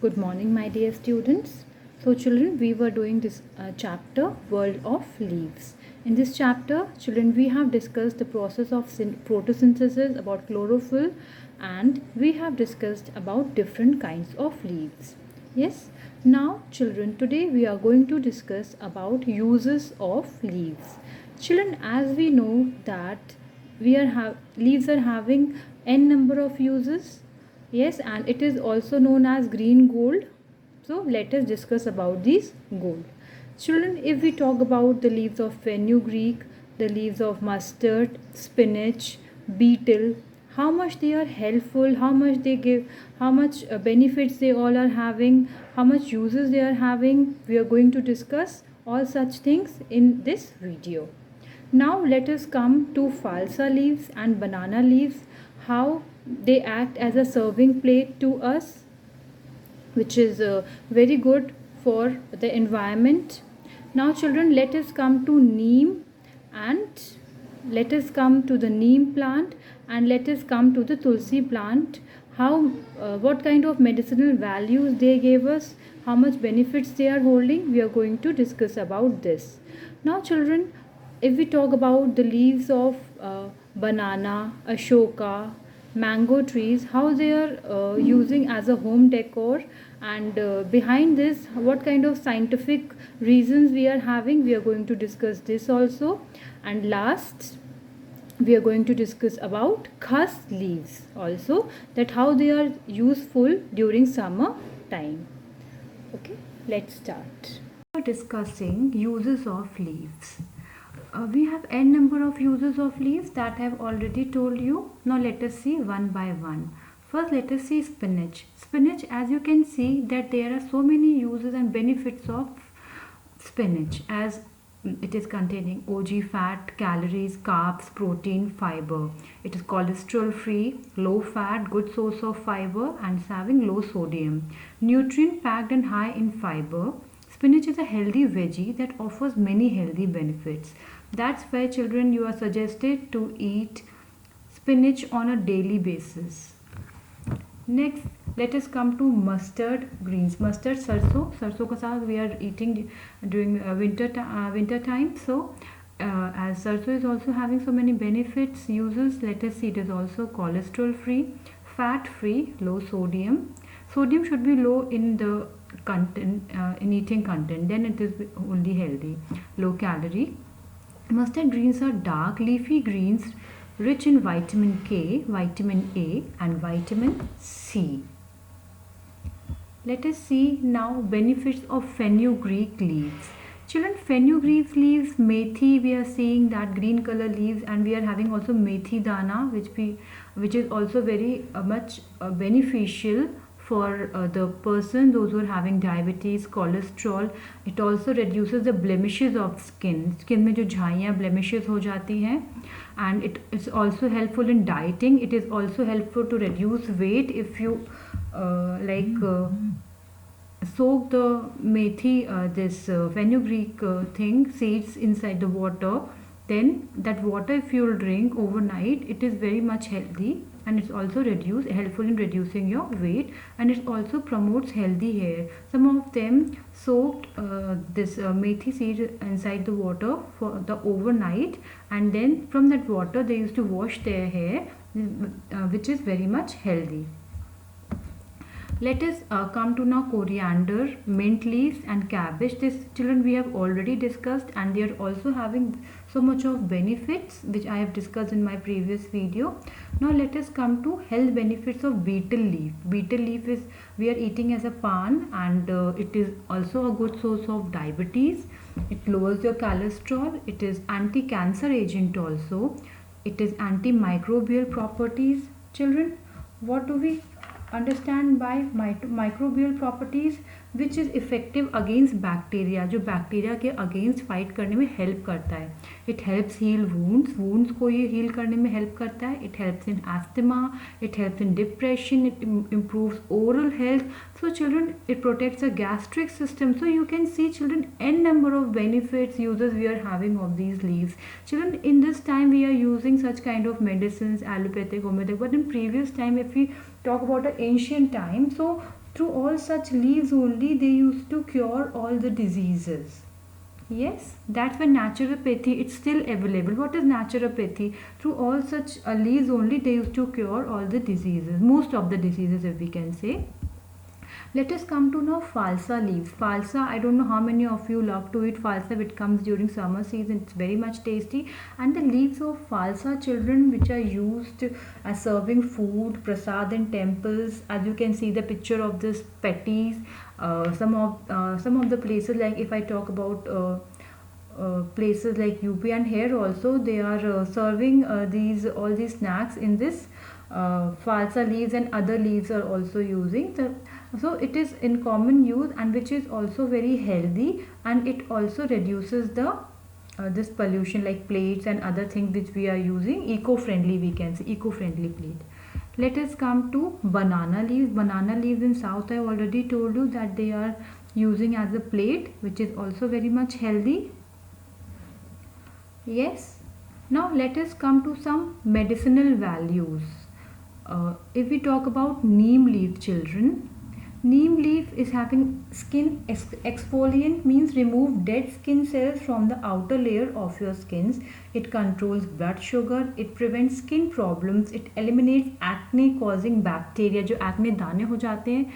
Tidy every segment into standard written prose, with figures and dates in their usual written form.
Good morning, my dear students. So, children, we were doing this chapter, World of Leaves. In this chapter, children, we have discussed the process of photosynthesis, about chlorophyll, and we have discussed about different kinds of leaves. Yes. Now, children, today we are going to discuss about uses of leaves. Children, as we know that leaves are having n number of uses. Yes, and it is also known as green gold. So let us discuss about these gold. Children, if we talk about the leaves of fenugreek, the leaves of mustard, spinach, beetle, how much they are helpful, how much they give, how much benefits they all are having, how much uses they are having, we are going to discuss all such things in this video. Now let us come to falsa leaves and banana leaves, how they act as a serving plate to us, which is very good for the environment. Now children, let us come to neem, and let us come to the neem plant, and let us come to the tulsi plant, how what kind of medicinal values they gave us, how much benefits they are holding. We are going to discuss about this. Now children, if we talk about the leaves of banana, ashoka, mango trees, how they are using as a home decor, and behind this what kind of scientific reasons we are having, we are going to discuss this also. And last, we are going to discuss about khas leaves also, that how they are useful during summer time. Okay, let's start. We are discussing uses of leaves. We have n number of uses of leaves that I have already told you. Now let us see one by one. First, let us see spinach. Spinach, as you can see that there are so many uses and benefits of spinach, as it is containing OG fat, calories, carbs, protein, fiber. It is cholesterol free, low fat, good source of fiber, and is having low sodium. Nutrient packed and high in fiber. Spinach is a healthy veggie that offers many healthy benefits. That's why children, you are suggested to eat spinach on a daily basis. Next, let us come to mustard greens. Mustard, sarso ka saag we are eating during winter time. So as sarso is also having so many benefits, uses, let us see, it is also cholesterol free, fat free, low sodium. Sodium should be low in the content, in eating content, then it is only healthy. Low calorie. Mustard greens are dark leafy greens rich in vitamin K, vitamin A, and vitamin C. Let us see now benefits of fenugreek leaves. Children, fenugreek leaves, methi, we are seeing that green color leaves, and we are having also methi dana, which is also very much beneficial for the person, those who are having diabetes, cholesterol. It also reduces the blemishes of skin. Skin में जो झाइयाँ blemishes हो जाती हैं, and it is also helpful in dieting. It is also helpful to reduce weight if you soak the methi, this fenugreek thing, seeds inside the water. Then that water, if you will drink overnight, it is very much healthy, and it's also helpful in reducing your weight, and it also promotes healthy hair. Some of them soaked this methi seed inside the water for the overnight, and then from that water they used to wash their hair, which is very much healthy. Let us come to now coriander, mint leaves, and cabbage. This, children, we have already discussed, and they are also having so much of benefits, which I have discussed in my previous video. Now let us come to health benefits of beetle leaf. Beetle leaf is, we are eating as a pan, and it is also a good source of diabetes. It lowers your cholesterol. It is anti-cancer agent also. It is antimicrobial properties. Children, what do we understand by microbial properties? Which is effective against bacteria, जो bacteria के against fight करने में help करता है. It helps heal wounds को ये heal करने में हेल्प करता है. It helps in asthma, it helps in depression, it improves oral health. So children, it protects a gastric system. So you can see children n number of benefits, uses we are having of these leaves. Children, in this time we are using such kind of medicines, allopathic, homeopathic, but in previous time, if we talk about the ancient time, so Through all such leaves only they used to cure all the diseases. Yes, that's why naturopathy it's still available. What is naturopathy? Through all such leaves only they used to cure all the diseases, most of the diseases if we can say. Let us come to now falsa leaves. Falsa, I don't know how many of you love to eat falsa. It comes during summer season. It's very much tasty. And the leaves of falsa children which are used as serving food, prasad in temples. As you can see the picture of this patties. Some of the places, like if I talk about places like UP and here also they are serving these all these snacks in this falsa leaves, and other leaves are also using. So it is in common use and which is also very healthy, and it also reduces the this pollution like plates and other things which we are using. Eco-friendly, we can say eco-friendly plate. Let us come to banana leaves. Banana leaves in south I already told you that they are using as a plate, which is also very much healthy. Yes. Now let us come to some medicinal values. If we talk about neem leaf, children, neem leaf is having skin exfoliant, means remove dead skin cells from the outer layer of your skins. It controls blood sugar, it prevents skin problems, it eliminates acne causing bacteria. जो acne दाने हो जाते हैं,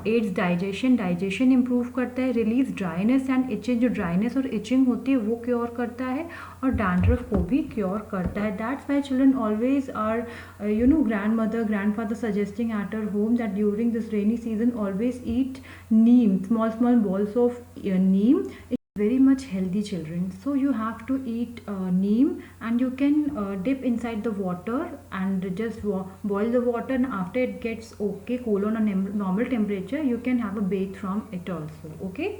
ads digestion improve करता है, release dryness and itching, जो dryness और etching होती है वो क्योर करता है, और डैंड्रफ को भी क्योर करता है. That's why children always are grandmother grandfather suggesting at our home that during this rainy season always eat neem, small balls of neem. Very much healthy, children. So you have to eat neem, and you can dip inside the water and just boil the water, and after it gets okay cool on a normal temperature, you can have a bathe from it also. Okay.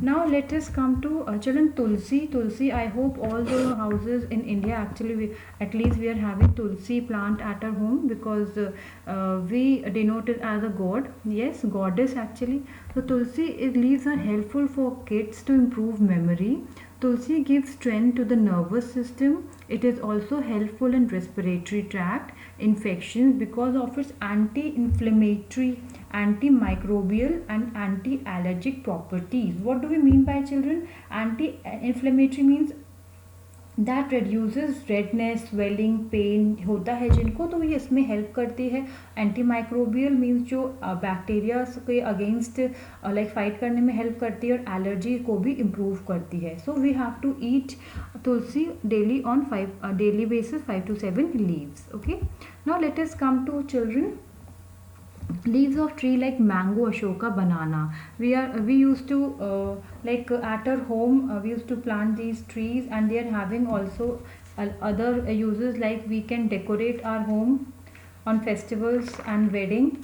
Now let us come to children, tulsi. I hope all the houses in India, actually at least we are having tulsi plant at our home, because we denote it as a god. Yes, goddess actually. So tulsi leaves are helpful for kids to improve memory. Tulsi gives strength to the nervous system. It is also helpful in respiratory tract infections because of its anti-inflammatory, antimicrobial and anti-allergic properties. What do we mean by, children? Anti-inflammatory means that reduces redness, swelling, pain होता है जिनको, तो ये इसमें help करती है. Anti microbial means जो bacteria के अगेंस्ट लाइक फाइट करने में हेल्प करती है, और एलर्जी को भी इम्प्रूव करती है. So we have to eat tulsi daily on daily basis 5 to 7 leaves. Okay, now let us come to children leaves of tree like mango, ashoka, banana. We used to like at our home we used to plant these trees, and they are having also other uses, like we can decorate our home on festivals and wedding,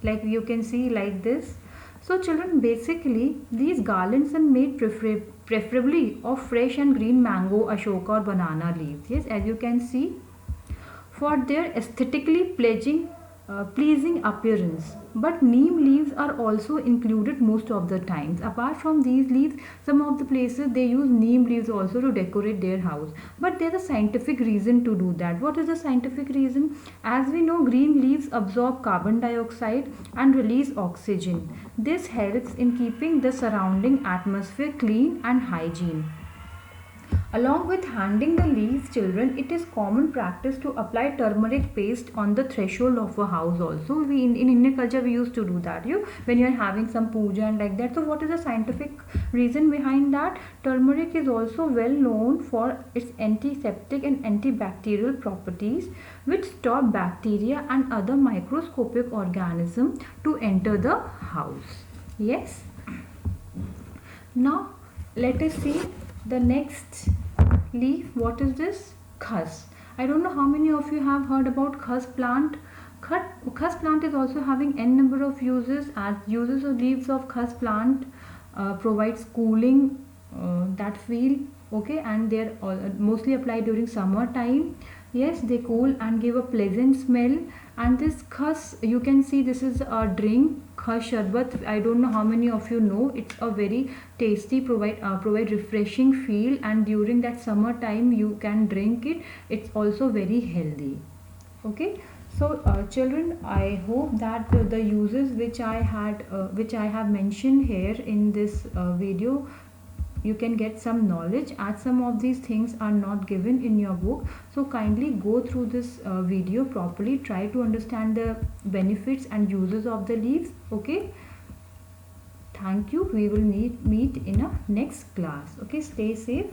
like you can see like this. So children, basically these garlands are made preferably of fresh and green mango, ashoka or banana leaves. Yes, as you can see, for their aesthetically pleasing appearance. But neem leaves are also included most of the times. Apart from these leaves, some of the places they use neem leaves also to decorate their house. But there's a scientific reason to do that. What is the scientific reason? As we know, green leaves absorb carbon dioxide and release oxygen. This helps in keeping the surrounding atmosphere clean and hygiene. Along with handing the leaves, children, it is common practice to apply turmeric paste on the threshold of a house also. We in Indian culture we used to do that, when you are having some puja and like that. So what is the scientific reason behind that? Turmeric is also well known for its antiseptic and antibacterial properties, which stop bacteria and other microscopic organisms to enter the house. Yes. Now let us see the next leaf. What is this? Khas. I don't know how many of you have heard about khas plant. Khas plant is also having n number of uses. As uses of leaves of khas plant provides cooling that feel, okay, and they are mostly applied during summer time. Yes, they cool and give a pleasant smell. And this khas, you can see this is a drink, khas sharbat. I don't know how many of you know. It's a very tasty, provide refreshing feel, and during that summer time you can drink it. It's also very healthy. Okay, So children, I hope that the uses which I have mentioned here in this video, you can get some knowledge, as some of these things are not given in your book. So kindly go through this video properly, try to understand the benefits and uses of the leaves. Okay, thank you. We will meet in a next class. Okay, stay safe.